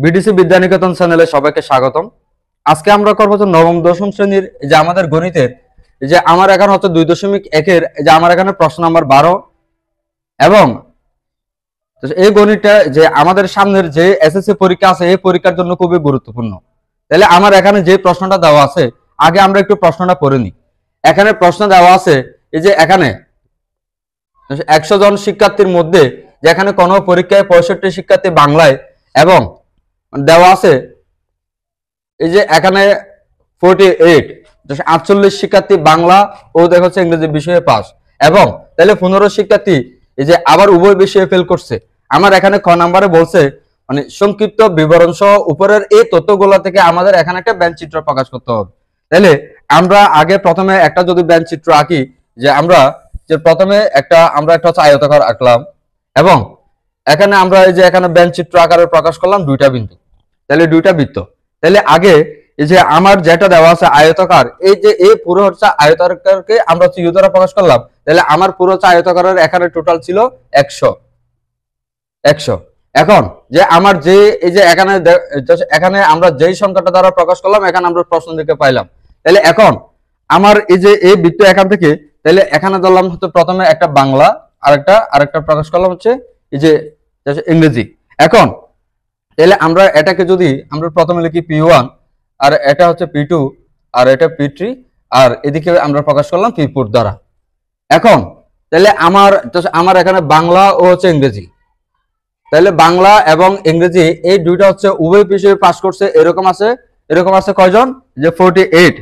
BDC Vidyaniketan চ্যানেলে সবাইকে স্বাগতম। আজকে আমরা করবো যে নবম দশম শ্রেণীর যে আমাদের গণিতের যে আমার এখানে হচ্ছে 2.1-এর যে আমার এখানে প্রশ্ন নাম্বার 12 এবং এই গণিতটা যে আমাদের সামনের যে এসএসসি পরীক্ষা আছে এই পরীক্ষার জন্য খুবই গুরুত্বপূর্ণ। তাহলে আমার এখানে যে প্রশ্নটা দেওয়া আছে আগে আমরা একটু প্রশ্নটা পড়ে নিই। এখানে প্রশ্ন দেওয়া আছে এই যে এখানে 100 জন শিক্ষার্থীর মধ্যে যেখানে কোনো পরীক্ষায় 65 শিক্ষার্থী বাংলায় এবং দেওয়া আছে এই যে এখানে 48 শিক্ষার্থী বাংলা ও দেখা হচ্ছে ইংরেজি বিষয়ে পাস এবং তাহলে 15 শিক্ষার্থী এই যে আবার উভয় বিষয়ে ফেল করছে। আমার এখানে খ নাম্বারে বলছে মানে সংক্ষিপ্ত বিবরণ সহ উপরের এই তথ্যগুলো থেকে আমাদের এখানে একটা ব্যাঞ্চ চিত্র প্রকাশ করতে হবে। তাহলে আমরা আগে প্রথমে একটা যদি ব্যাঞ্চ চিত্র আঁকি যে আমরা যে প্রথমে আমরা একটা হচ্ছে আয়তাকার আঁকলাম এবং এখানে আমরা এই যে এখানে ব্যাঞ্চ চিত্র আকারে প্রকাশ করলাম দুইটা বিন্দু, তাহলে দুইটা বৃত্ত। তাহলে আগে এই যে আমার যেটা দেওয়া আছে আয়তাকার, এই যে এই পুরো হচ্ছে আয়তাকারকে আমরা হচ্ছে ইউ দ্বারা প্রকাশ করলাম। তাহলে আমার পুরো হচ্ছে আয়তাকারের এখানে টোটাল ছিল 100। এখন যে আমার যে এই যে এখানে আমরা যেই সংখ্যাটা দ্বারা প্রকাশ করলাম এখানে আমরা প্রশ্ন থেকে পাইলাম। তাহলে এখন আমার এই যে এই বৃত্ত এখান থেকে তাহলে এখানে ধরলাম হচ্ছে প্রথমে একটা বাংলা আরেকটা প্রকাশ করলাম হচ্ছে এই যে ইংরেজি। এখন তাহলে আমরা এটাকে যদি আমরা প্রথমে লিখি P1 আর এটা হচ্ছে P2 আর এটা P3 আর এদিকে আমরা প্রকাশ করলাম P4 দ্বারা। এখন তাহলে আমার এখানে বাংলা ও হচ্ছে ইংরেজি, তাহলে বাংলা এবং ইংরেজি এই দুইটা হচ্ছে উভয় বিষয়ে পাস করছে এরকম আছে কয়জন যে 48।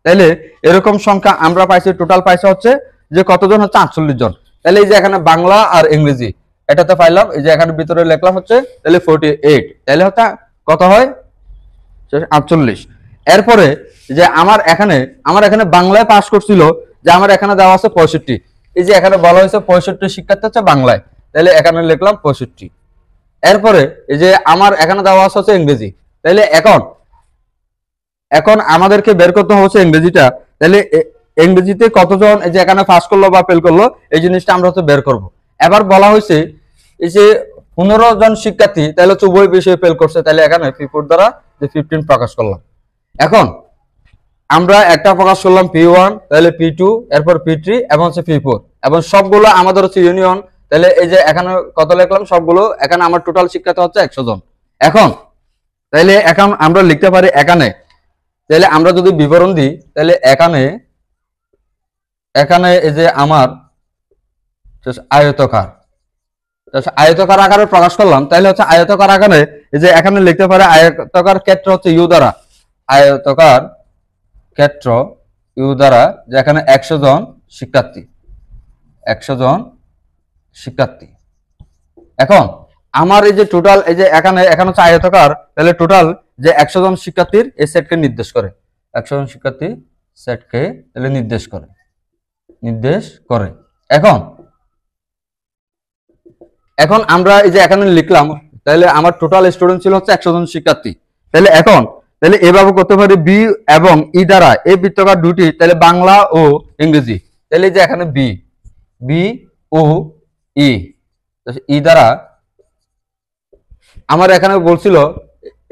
তাহলে এরকম সংখ্যা আমরা পাইছি, টোটাল পাইছে হচ্ছে যে কতজন হচ্ছে 48 জন। তাহলে এই যে এখানে বাংলা আর ইংরেজি এটাতে পাইলাম, এই যে এখানে ভিতরে লিখলাম হচ্ছে তাহলে 48, তাহলে হচ্ছে কত হয় 48। এরপরে যে আমার এখানে বাংলায় পাস করছিল যে আমার এখানে দেওয়া আছে 65, এই যে এখানে বলা হয়েছে 65 শিক্ষার্থী হচ্ছে বাংলায়, তাহলে এখানে লিখলাম 65। এরপরে এই যে আমার এখানে দেওয়া আছে হচ্ছে ইংরেজি, তাহলে এখন আমাদেরকে বের করতে হচ্ছে ইংরেজিটা। তাহলে ইংরেজিতে কতজন এই যে এখানে পাস করলো বা ফেল করলো এই জিনিসটা আমরা হচ্ছে বের করব। এবার বলা হয়েছে এই যে 15 জন শিক্ষার্থী তাহলে হচ্ছে উভয় বিষয়ে ফেল করছে, তাহলে এখানে P4 দ্বারা যে 15 প্রকাশ করলাম। এখন আমরা একটা প্রকাশ করলাম P1, তাহলে P2, এরপর P3 এবং হচ্ছে P4 এবং সবগুলো আমাদের হচ্ছে ইউনিয়ন। তাহলে এই যে এখানে কত লিখলাম সবগুলো, এখানে আমার টোটাল শিক্ষার্থী হচ্ছে 100 জন। এখন তাহলে এখন আমরা লিখতে পারি এখানে, তাহলে আমরা যদি বিবরণ দিই তাহলে এখানে এই যে আমার আয়তকার আকারে প্রকাশ করলাম, তাহলে হচ্ছে আয়তকার আকারে এই যে এখানে লিখতে পারে আয়তকার ক্ষেত্র হচ্ছে ইউ দ্বারা, আয়তকার ক্ষেত্র ইউ দ্বারা যে এখানে 100 জন শিক্ষার্থী। এখন আমার এই যে টোটাল এই যে এখানে হচ্ছে আয়তকার, তাহলে টোটাল যে 100 জন শিক্ষার্থীর এই সেটকে নির্দেশ করে, 100 জন শিক্ষার্থী সেটকে তাহলে নির্দেশ করে। এখন আমরা এই যে এখানে লিখলাম, তাহলে আমার টোটাল স্টুডেন্ট ছিল হচ্ছে 100 জন শিক্ষার্থী। তাহলে এভাবে করতে পারি বি এবং ই দ্বারা এই বৃত্তাকার দুটি, তাহলে বাংলা ও ইংরেজি, তাহলে যে এখানে বি ও ই দ্বারা আমার এখানে বলছিল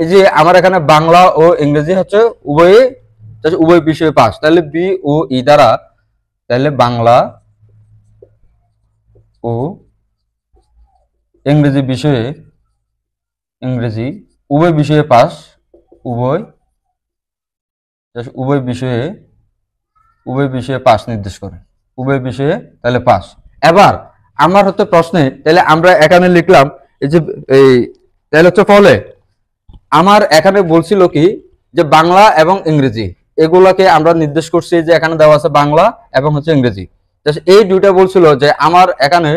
এই যে আমার এখানে বাংলা ও ইংরেজি হচ্ছে উভয় বিষয়ে পাস, তাহলে বি ও ই দ্বারা তাহলে বাংলা ও ইংরেজি উভয় বিষয়ে পাস, উভয় বিষয়ে পাস নির্দেশ করে, উভয় বিষয়ে তাহলে পাস। এবার আমার হচ্ছে প্রশ্নে তাহলে আমরা এখানে লিখলাম এই যে তাহলে হচ্ছে ফলে আমার এখানে বলছিল কি যে বাংলা এবং ইংরেজি এগুলাকে আমরা নির্দেশ করছি যে এখানে দেওয়া আছে বাংলা এবং হচ্ছে ইংরেজি। এই দুইটা বলছিল যে আমার এখানে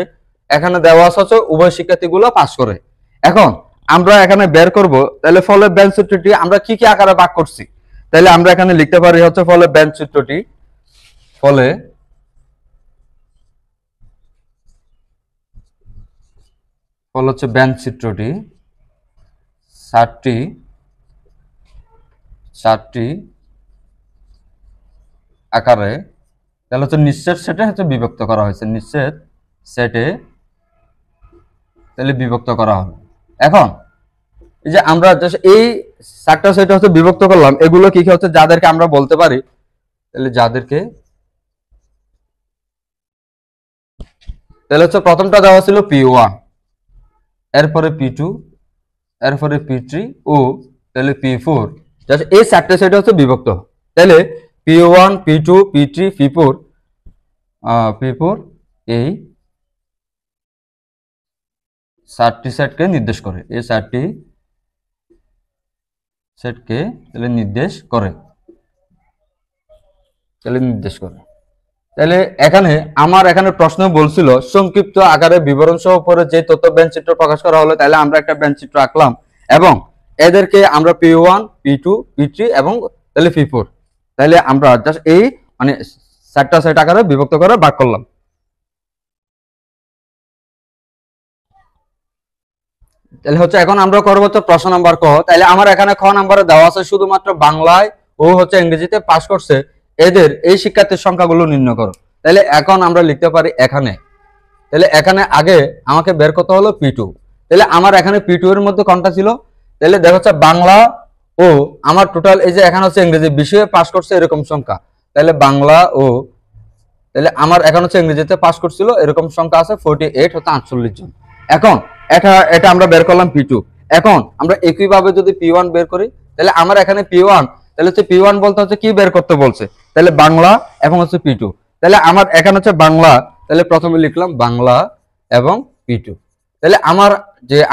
দেওয়া আছে উভয় শিক্ষার্থীগুলো পাস করে। এখন আমরা এখানে বের করব তাহলে ফলে ব্যাঞ্চ চিত্রটি আমরা কি কি আকারে ভাগ করছি, তাহলে আমরা এখানে লিখতে পারি হচ্ছে ফলে ব্যাঞ্চ চিত্রটি হচ্ছে ব্যাঞ্চ চিত্রটি 4টি আকারে তাহলে হচ্ছে নিশ্চিত সেটে হচ্ছে বিভক্ত করা হয়েছে, নিশ্চিত সেটে তাহলে বিভক্ত করা হবে। এখন এই যে আমরা এই চারটা সেট হচ্ছে বিভক্ত করলাম, এগুলো কি কি হচ্ছে যাদেরকে আমরা বলতে পারি, তাহলে যাদেরকে, তাহলে হচ্ছে প্রথমটা দেওয়া ছিল P1, এরপরে P2, এরপরে P3 ও তাহলে P4, এই চারটে সেট হচ্ছে বিভক্ত। তাহলে P1, P2, P3, P4, P4 এই চারটি সেটকে নির্দেশ করে, এই চারটি সেটকে তাহলে নির্দেশ করে, তাহলে এখানে আমার এখানে প্রশ্ন বলছিল সংক্ষিপ্ত আকারে বিবরণ সহ পরে যে তথ্য চিত্র প্রকাশ করা হলো, তাহলে আমরা একটা চিত্র আঁকলাম এবং এদেরকে আমরা P1, P2, P3 এবং তাহলে P4, তাহলে আমরা জাস্ট এই মানে চারটা সেট আকারে বিভক্ত করে ভাগ করলাম। তাহলে হচ্ছে এখন আমরা করবো তো প্রশ্ন নাম্বার ক। তাহলে আমার এখানে খ নাম্বারে দেওয়া আছে শুধুমাত্র বাংলায় ও হচ্ছে ইংরেজিতে পাস করছে এদের এই শিক্ষার্থীর সংখ্যাগুলো নির্ণয় করো। তাহলে এখন আমরা লিখতে পারি এখানে, তাহলে এখানে আগে আমাকে বের করতে হলো P2, তাহলে আমার এখানে P2 এর মধ্যে কোনটা ছিল, তাহলে দেখো হচ্ছে বাংলা ও আমার টোটাল এই যে এখানে হচ্ছে ইংরেজি বিষয়ে পাস করছে এরকম সংখ্যা, তাহলে বাংলা ও তাহলে আমার এখন হচ্ছে ইংরেজিতে পাস করছিল এরকম সংখ্যা আছে 48 হচ্ছে 48 জন। এখন এটা আমরা বের করলাম P2। এখন আমরা একইভাবে যদি P1 বের করি, তাহলে আমার এখানে P1, তাহলে হচ্ছে P1 বলতে হচ্ছে কি বের করতে বলছে, তাহলে বাংলা এবং হচ্ছে P2, তাহলে আমার এখানে হচ্ছে বাংলা, তাহলে প্রথমে লিখলাম বাংলা এবং P2, তাহলে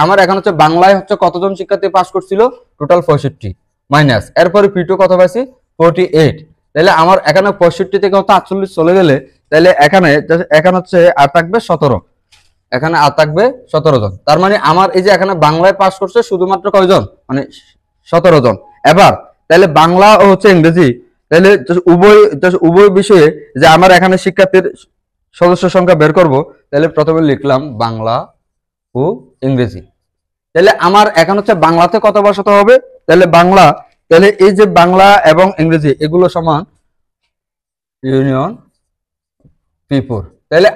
আমার এখন হচ্ছে বাংলায় হচ্ছে কতজন শিক্ষার্থী পাস করছিল, টোটাল 65 মাইনাস এরপরে P2 কত পাইছি 48, তাহলে আমার এখানে 65 থেকে হচ্ছে 48 চলে গেলে তাহলে এখানে হচ্ছে আর থাকবে 17, এখানে আর থাকবে 17 জন। তার মানে আমার এই যে এখানে বাংলায় পাস করছে শুধুমাত্র কয়জন, মানে 17 জন। এবার তাহলে বাংলা ও হচ্ছে ইংরেজি, তাহলে উভয় বিষয়ে যে আমার এখানে শিক্ষার্থীর সদস্য সংখ্যা বের করব, তাহলে প্রথমে লিখলাম বাংলা ও ইংরেজি। তাহলে আমার এখন হচ্ছে বাংলাতে কত বসাতে হবে, তাহলে বাংলা, তাহলে এই যে বাংলা এবং ইংরেজি এগুলো সমান ইউনিয়ন P4, তাহলে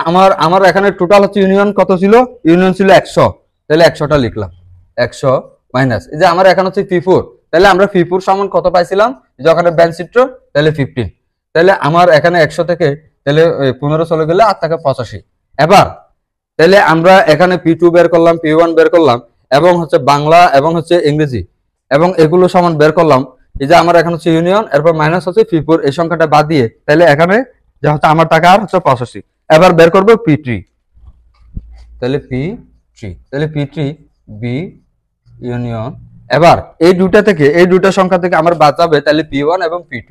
আমার এখানে টোটাল হচ্ছে ইউনিয়ন কত ছিল, ইউনিয়ন ছিল 100, তাহলে 100টা লিখলাম 100 মাইনাস এই যে আমার এখন হচ্ছে P4, তাহলে আমরা P4 সমান কত পাইছিলাম যখন চিত্র, তাহলে 15, তাহলে আমার এখানে 100 থেকে তাহলে 15 চলে গেলে আর থাকে 85। এবার তাহলে আমরা এখানে P2 বের করলাম, P1 বের করলাম এবং হচ্ছে বাংলা এবং হচ্ছে ইংরেজি এবং এগুলো সমান বের করলাম, এই যে আমার এখন হচ্ছে ইউনিয়ন, এরপর মাইনাস হচ্ছে P4, এই সংখ্যাটা বাদ দিয়ে তাহলে এখানে যা হচ্ছে আমার টাকা আর হচ্ছে 85। এবার বের করবো P3, তাহলে P3 বি ইউনিয়ন, এবার এই দুটা সংখ্যা থেকে আমার বাদ যাবে তাহলে P1 এবং P2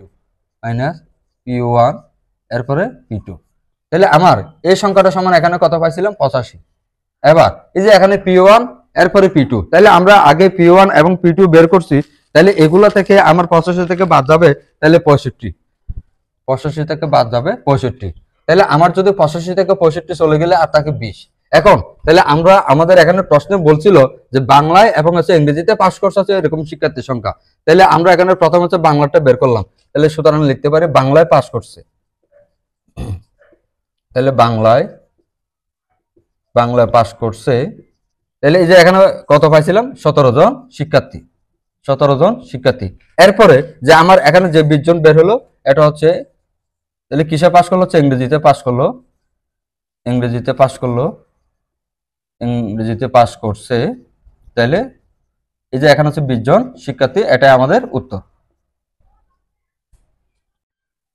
মাইনাস P1 এরপরে P2, তাহলে আমার এই সংখ্যাটা সমান এখানে কত পাইছিলাম 85। এবার এই যে এখানে P1 এরপরে P2, তাহলে আমরা আগে P1 এবং P2 বের করছি, তাহলে এগুলো থেকে আমার 85 থেকে বাদ যাবে তাহলে 65 থেকে বাদ যাবে 65, তাহলে আমার যদি 85 থেকে 65 চলে গেলে আর তাকে 20। এখন তাহলে আমাদের এখানে প্রশ্নে বলছিল যে বাংলায় এবং হচ্ছে ইংরেজিতে পাস কোর্স আছে এরকম শিক্ষার্থীর সংখ্যা, তাহলে আমরা এখানে প্রথম হচ্ছে বাংলাটা বের করলাম, তাহলে সুতরাং লিখতে পারি বাংলায় পাস করছে, তাহলে বাংলায় পাস করছে, তাহলে এই যে এখানে কত পাইছিলাম 17 জন শিক্ষার্থী। এরপরে যে আমার এখানে যে 20 জন বের হলো এটা হচ্ছে তাহলে কিসে পাস করলো, হচ্ছে ইংরেজিতে পাস করছে, তাহলে এই যে এখানে হচ্ছে 20 জন শিক্ষার্থী, এটাই আমাদের উত্তর।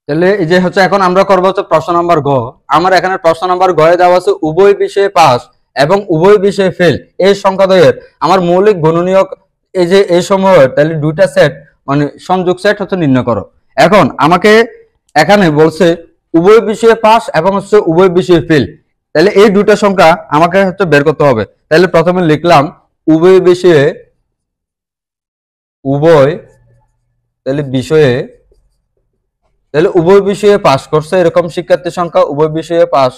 তাহলে এই যে হচ্ছে এখন আমরা করবো হচ্ছে প্রশ্ন নাম্বার গ। আমার এখানে প্রশ্ন নাম্বার গ এ দেওয়া আছে উভয় বিষয়ে পাস এবং উভয় বিষয়ে ফেল এই সংখ্যাদ্বয়ের আমার মৌলিক গুণনীয়ক এই যে এই সময়ের তাহলে দুইটা সেট মানে সংযোগ সেট হচ্ছে নির্ণয় করো। এখন আমাকে এখানে বলছে উভয় বিষয়ে পাস এবং হচ্ছে উভয় বিষয়ে ফেল, তাহলে এই দুইটা সংখ্যা আমাকে হচ্ছে বের করতে হবে। তাহলে প্রথমে লিখলাম উভয় বিষয়ে তাহলে উভয় বিষয়ে পাস করছে এরকম শিক্ষার্থীর সংখ্যা, উভয় বিষয়ে পাস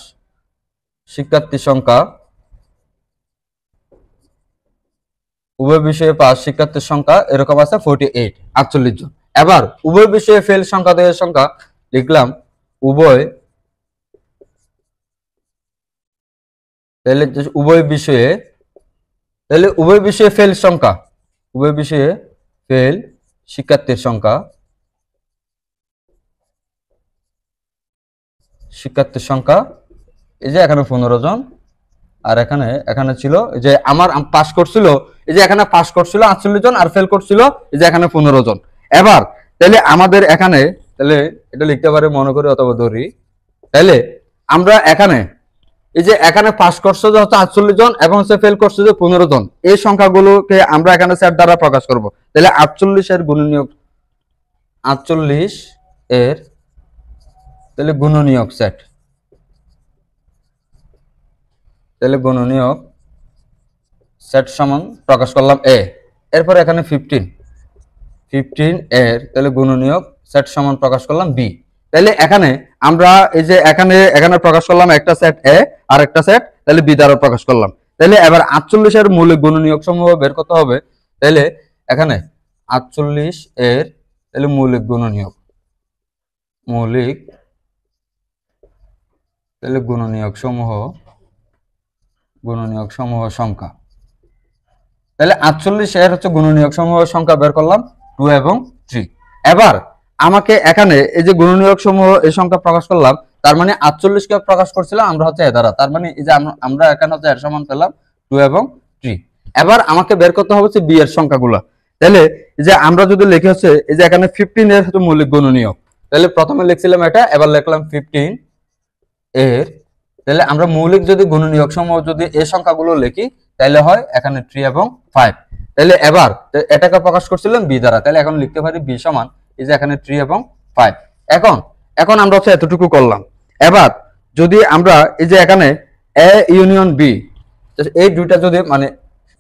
শিক্ষার্থীর সংখ্যা এরকম আছে 48 জন। এবার উভয় বিষয়ে ফেল সংখ্যাদ্বয়ের সংখ্যা লিখলাম উভয় বিষয়ে ফেল সংখ্যা উভয় বিষয়ে ফেল শিক্ষার্থীর সংখ্যা এই যে এখানে 15 জন, আর এখানে ছিল যে আমার পাস করছিল, এই যে এখানে পাস করছিল 48 জন, আর ফেল করছিল এই যে এখানে 15 জন। এবার তাহলে আমাদের এখানে তাহলে এটা লিখতে পারে মনে করি অথবা ধরি, তাহলে আমরা এখানে এই যে এখানে পাস করছে যে হচ্ছে 48 জন এবং সে ফেল করছে যে 15 জন, এই সংখ্যাগুলোকে আমরা এখানে সেট দ্বারা প্রকাশ করব। তাহলে 48 এর গুণনীয়ক 48 এর তাহলে গুণনীয়ক সেট, তাহলে গুণনীয়ক সেট সমান প্রকাশ করলাম এ। এরপর এখানে 15 এর তাহলে গুণনীয়ক সেট সমান প্রকাশ করলাম বি। তাহলে এখানে আমরা এই যে এখানে প্রকাশ করলাম একটা সেট এ আর একটা সেট তাহলে বি দ্বারা প্রকাশ করলাম। তাহলে এবার 48 এর মৌলিক গুণনীয়ক সমূহ বের করতে হবে। তাহলে এখানে 48 এর তাহলে মৌলিক তাহলে গুণনীয়ক সমূহ সংখ্যা, তাহলে 48 এর হচ্ছে গুণনীয়ক সমূহ সংখ্যা বের করলাম 2 এবং 3। এবার আমাকে এখানে এই যে গুণনীয়ক সমূহ এই সংখ্যা প্রকাশ করলাম, তার মানে 48 কে প্রকাশ করছিলাম আমরা হচ্ছে এ দ্বারা, তার মানে এই যে আমরা এখানে হচ্ছে এর সমান পেলাম 2 এবং 3। এবার আমাকে বের করতে হবে হচ্ছে বি এর সংখ্যাগুলো। তাহলে এই যে আমরা যদি লিখি হচ্ছে এই যে এখানে 15 এর হচ্ছে মৌলিক গুণনীয়ক, তাহলে প্রথমে লিখছিলাম এটা, এবার লিখলাম 15 এর তাহলে আমরা মৌলিক যদি গুণনীয়ক সমূহ যদি এই সংখ্যাগুলো লিখি তাহলে হয় এখানে 3 এবং 5। তাহলে এবার এটাকে প্রকাশ করছিলাম বি দ্বারা, তাহলে এখন লিখতে পারি বি সমান এই যে এখানে 3 এবং 5। এখন আমরা হচ্ছে এতটুকু করলাম। এবার যদি আমরা এই যে এখানে এ ইউনিয়ন বি এই দুইটা যদি মানে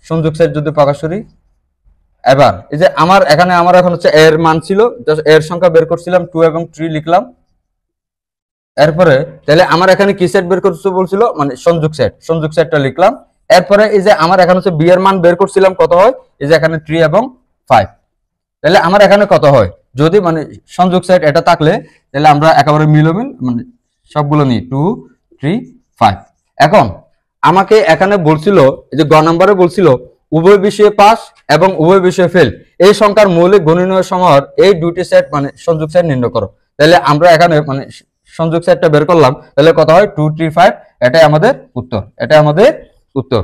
সংযোগ সেট যদি প্রকাশ করি, এবার এই যে আমার এখন হচ্ছে এর মান ছিল, এর সংখ্যা বের করছিলাম 2 এবং 3 লিখলাম। এরপরে তাহলে আমার এখানে কি সেট বের করতে বলছিল মানে সংযোগ সেটটা লিখলাম। এরপরে এই যে আমার এখানে হচ্ছে বি এর মান বের করছিলাম কত হয়, এই যে এখানে 3 এবং 5। তাহলে আমার এখানে কত হয় যদি মানে সংযোগ সেট এটা থাকলে তাহলে আমরা একেবারে মিলমিল মানে সবগুলো নিই 2 3 5। এখন আমাকে এখানে বলছিল এই যে গ নম্বরে বলছিল উভয় বিষয়ে পাস এবং উভয় বিষয়ে ফেল এই সংখ্যার মৌলিক গুণনীয় সমূহের এই দুটি সেট মানে সংযোগ সেট নির্ণয় করো। তাহলে আমরা এখানে মানে সংযোগ সেটটা বের করলাম, তাহলে কত হয় 2 3 5, এটাই আমাদের উত্তর।